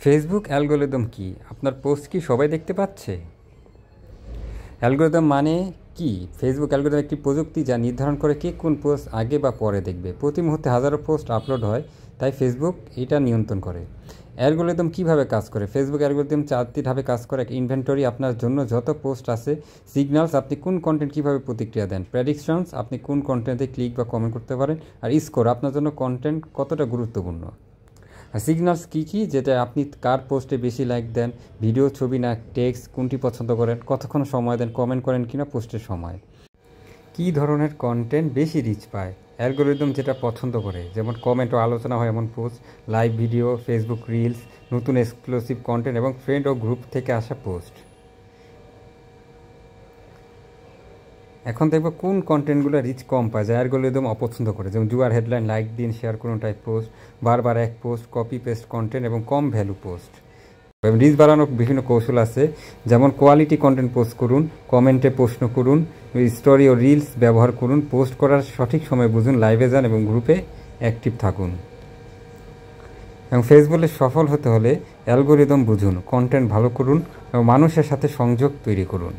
Facebook algorithm কি? আপনার post কি সবাই দেখতে পাচ্ছে? অ্যালগরিদম মানে কি? ফেসবুক অ্যালগরিদম একটি প্রযুক্তি যা নির্ধারণ করে কে কোন পোস্ট আগে বা পরে দেখবে। প্রতি মুহূর্তে হাজারো পোস্ট আপলোড হয়, তাই ফেসবুক এটা নিয়ন্ত্রণ করে। অ্যালগরিদম কিভাবে কাজ করে? ফেসবুক অ্যালগরিদম 4টি ধাপে কাজ করে। এক, ইনভেন্টরি, আপনার জন্য যত পোস্ট আছে। সিগন্যালস, আপনি কোন কন্টেন্ট কীভাবে প্রতিক্রিয়া দেন। প্রেডিকশনস, আপনি কোন কন্টেন্টে ক্লিক বা কমেন্ট করতে পারেন। আর স্কোর, আপনার জন্য কন্টেন্ট কতটা গুরুত্বপূর্ণ। আর সিগন্যালস কী কী? যেটা আপনি কার পোস্টে বেশি লাইক দেন, ভিডিও, ছবি না টেক্সট, কোনটি পছন্দ করেন, কতক্ষণ সময় দেন, কমেন্ট করেন কিনা পোস্টের সময়। কী ধরনের কন্টেন্ট বেশি রিচ পায়? অ্যালগরিদম যেটা পছন্দ করে, যেমন কমেন্ট ও আলোচনা হয় এমন post, live video, Facebook reels, নতুন এক্সক্লুসিভ কন্টেন্ট এবং ফ্রেন্ড ও গ্রুপ থেকে আসা পোস্ট। এখন দেখবো কোন কন্টেন্টগুলো রিচ কম পায়, যা অ্যালগরিদম অপছন্দ করে, যেমন জুয়ার হেডলাইন, লাইক দিন, শেয়ার করুন টাইপ পোস্ট, বারবার এক পোস্ট, কপি পেস্ট কন্টেন্ট এবং কম ভ্যালু পোস্ট। এবং রিচ বাড়ানোর বিভিন্ন কৌশল আছে, যেমন কোয়ালিটি কন্টেন্ট পোস্ট করুন, কমেন্টে প্রশ্ন করুন, স্টোরি ও রিলস ব্যবহার করুন, পোস্ট করার সঠিক সময় বুঝুন, লাইভে যান এবং গ্রুপে অ্যাক্টিভ থাকুন। এবং ফেসবুকে সফল হতে হলে অ্যালগরিদম বুঝুন, কন্টেন্ট ভালো করুন এবং মানুষের সাথে সংযোগ তৈরি করুন।